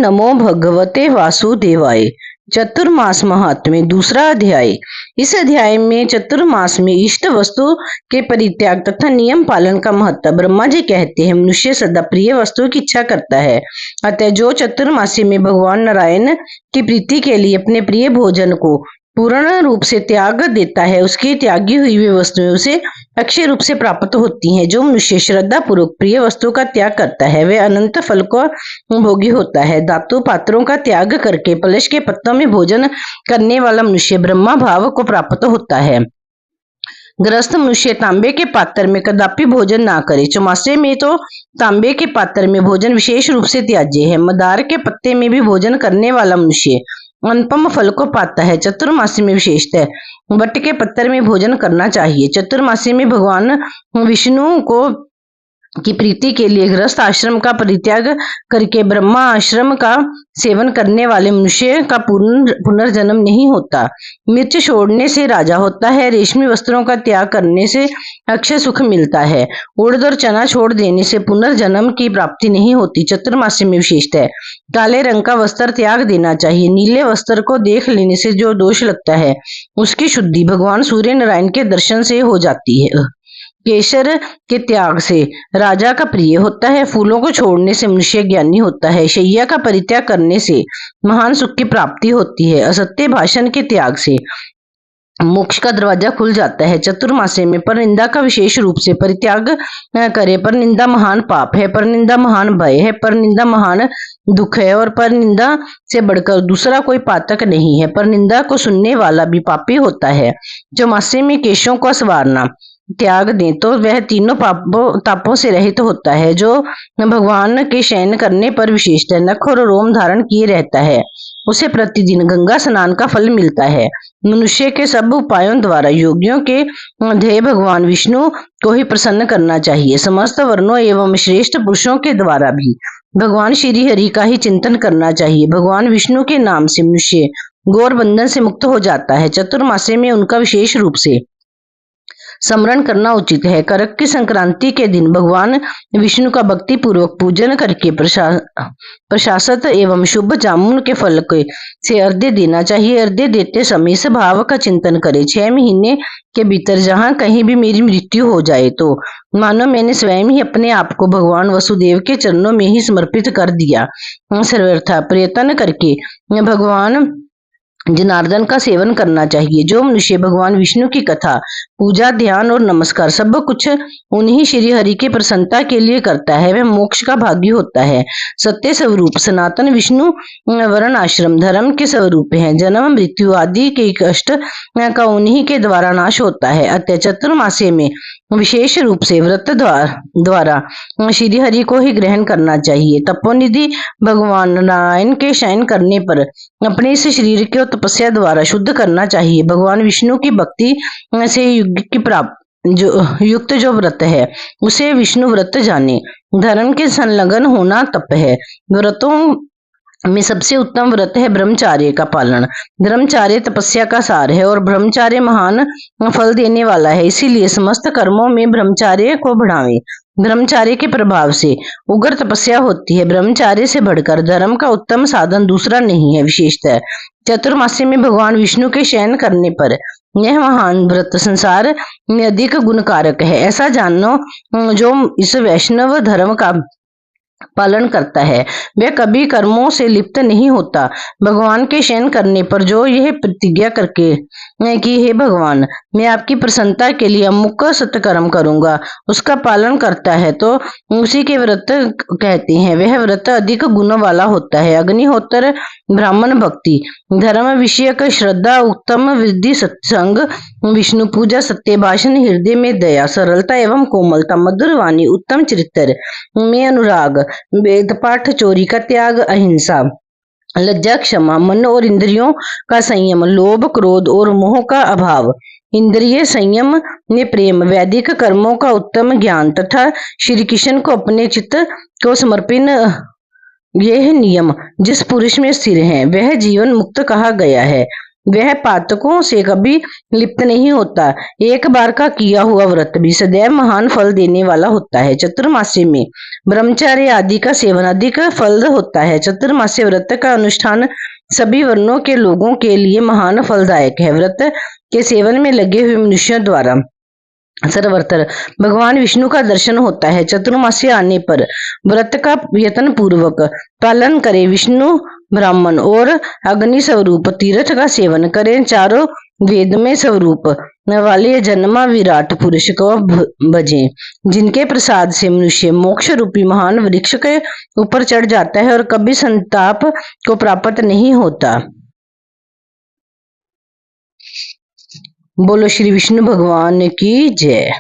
नमो भगवते वासुदेवाय। चतुर्मास महात्म्य दूसरा अध्याय। इस अध्याय में चतुर्मास में इष्ट वस्तु के परित्याग तथा नियम पालन का महत्व। ब्रह्मा जी कहते हैं, मनुष्य सदा प्रिय वस्तु की इच्छा करता है, अतः जो चतुर्मासी में भगवान नारायण की प्रीति के लिए अपने प्रिय भोजन को पूर्ण रूप से त्याग देता है, उसकी त्यागी हुई वे वस्तुएं उसे अक्षय रूप से प्राप्त होती हैं। जो मनुष्य श्रद्धा पूर्वक प्रिय वस्तु का त्याग करता है, वह अनंत फल को भोगी होता है। धातु पात्रों का त्याग करके पलश के पत्तों में भोजन करने वाला मनुष्य ब्रह्मा भाव को प्राप्त होता है। गृहस्थ मनुष्य तांबे के पात्र में कदापि भोजन ना करे। चौमासे में तो तांबे के पात्र में भोजन विशेष रूप से त्याज्य है। मदार के पत्ते में भी भोजन करने वाला मनुष्य अनुपम फल को पाता है। चतुर्मासी में विशेषतः वट के पत्तर में भोजन करना चाहिए। चतुर्मासी में भगवान विष्णु को की प्रीति के लिए गृहस्थ आश्रम का परित्याग करके ब्रह्मा आश्रम का सेवन करने वाले मनुष्य का पुनर्जन्म नहीं होता। मिर्च छोड़ने से राजा होता है। रेशमी वस्त्रों का त्याग करने से अक्षय सुख मिलता है। उड़द और चना छोड़ देने से पुनर्जन्म की प्राप्ति नहीं होती। चतुर्मासी में विशेषतः है काले रंग का वस्त्र त्याग देना चाहिए। नीले वस्त्र को देख लेने से जो दोष लगता है, उसकी शुद्धि भगवान सूर्य नारायण के दर्शन से हो जाती है। केसर के त्याग से राजा का प्रिय होता है। फूलों को छोड़ने से मनुष्य ज्ञानी होता है। शैया का परित्याग करने से महान सुख की प्राप्ति होती है। असत्य भाषण के त्याग से मोक्ष का दरवाजा खुल जाता है। चतुर्मासे में पर निंदा का विशेष रूप से परित्याग न करे। पर निंदा महान पाप है, पर निंदा महान भय है, पर निंदा महान दुख है, और पर निंदा से बढ़कर दूसरा कोई पातक नहीं है। पर निंदा को सुनने वाला भी पापी होता है। चौमासे में केशों को संवारना त्याग दें तो वह तीनों तापों से रहित होता है। जो भगवान के शयन करने पर विशेषतः नख और रोम धारण किए रहता है, उसे प्रतिदिन गंगा स्नान का फल मिलता है। मनुष्य के सब उपायों द्वारा योगियों के ध्येय भगवान विष्णु को ही प्रसन्न करना चाहिए। समस्त वर्णों एवं श्रेष्ठ पुरुषों के द्वारा भी भगवान श्री हरि का ही चिंतन करना चाहिए। भगवान विष्णु के नाम से मनुष्य गौर बंधन से मुक्त हो जाता है। चतुर्मासे में उनका विशेष रूप से स्मरण करना उचित है। करक की संक्रांति के दिन भगवान विष्णु का भक्ति पूर्वक पूजन करके प्रशासत एवं शुभ जामुन के फल से अर्घ्य देना चाहिए। अर्घ्य देते समय इस भाव का चिंतन करें, 6 महीने के भीतर जहाँ कहीं भी मेरी मृत्यु हो जाए तो मानो मैंने स्वयं ही अपने आप को भगवान वसुदेव के चरणों में ही समर्पित कर दिया। सर्वथा प्रयत्न करके भगवान जनार्दन का सेवन करना चाहिए। जो मनुष्य भगवान विष्णु की कथा, पूजा, ध्यान और नमस्कार सब कुछ उन्हीं श्री हरि की प्रसन्नता के लिए करता है, वह मोक्ष का भागी होता है। सत्य स्वरूप सनातन विष्णु वर्ण आश्रम धर्म के स्वरूप हैं। जन्म मृत्यु आदि के कष्ट का उन्हीं के द्वारा नाश होता है। अतः चतुर्मासे में विशेष रूप से व्रत द्वारा श्री हरि को ही ग्रहण करना चाहिए। तपोनिधि भगवान नारायण के शयन करने पर अपने इस शरीर को तपस्या द्वारा शुद्ध करना चाहिए। भगवान विष्णु की भक्ति से युक्त जो व्रत है, उसे विष्णु व्रत जाने। धर्म के संलग्न होना तप है। व्रतों में सबसे उत्तम व्रत है ब्रह्मचार्य का पालन। ब्रह्मचार्य तपस्या का सार है और ब्रह्मचार्य महान फल देने वाला है। इसीलिए समस्त कर्मों में ब्रह्मचार्य को बढ़ावें। ब्रह्मचार्य के प्रभाव से उग्र तपस्या होती है। ब्रह्मचार्य से बढ़कर धर्म का उत्तम साधन दूसरा नहीं है। विशेषतः चतुर्मास्य में भगवान विष्णु के शयन करने पर यह महान व्रत संसार में अधिक गुणकारक है। ऐसा जानो, जो इस वैष्णव धर्म का पालन करता है वह कभी कर्मों से लिप्त नहीं होता। भगवान के शयन करने पर जो यह प्रतिज्ञा करके कि हे भगवान, मैं आपकी प्रसन्नता के लिए अमुक सत्कर्म करूंगा, उसका पालन करता है तो उसी के व्रत कहते हैं। वह व्रत अधिक गुणों वाला होता है। अग्निहोत्र, ब्राह्मण भक्ति, धर्म विषयक श्रद्धा, उत्तम विधि, सत्संग, विष्णु पूजा, सत्य भाषण, हृदय में दया, सरलता एवं कोमलता, मधुर वाणी, उत्तम चरित्र में अनुराग, वेद पाठ, चोरी का त्याग, अहिंसा, लज्जा, क्षमा, मन और इंद्रियों का संयम, लोभ, क्रोध और मोह का अभाव, इंद्रिय संयम में प्रेम, वैदिक कर्मों का उत्तम ज्ञान तथा श्री कृष्ण को अपने चित्त को समर्पित, यह नियम जिस पुरुष में स्थिर है वह जीवन मुक्त कहा गया है। वह पातकों से कभी लिप्त नहीं होता। एक बार का किया हुआ व्रत भी सदैव महान फल देने वाला होता है। चतुर्मास्य में ब्रह्मचर्य आदि का सेवन अधिक फल होता है। चतुर्मास्य व्रत का अनुष्ठान सभी वर्णों के लोगों के लिए महान फलदायक है। व्रत के सेवन में लगे हुए मनुष्यों द्वारा सर्वत्र भगवान विष्णु का दर्शन होता है। चतुर्मास्य आने पर व्रत का यत्न पूर्वक पालन करें। विष्णु ब्राह्मण और अग्नि स्वरूप तीर्थ का सेवन करें। चारों वेद में स्वरूप वाले जन्मा विराट पुरुष को भजें, जिनके प्रसाद से मनुष्य मोक्ष रूपी महान वृक्ष के ऊपर चढ़ जाता है और कभी संताप को प्राप्त नहीं होता। बोलो श्री विष्णु भगवान की जय।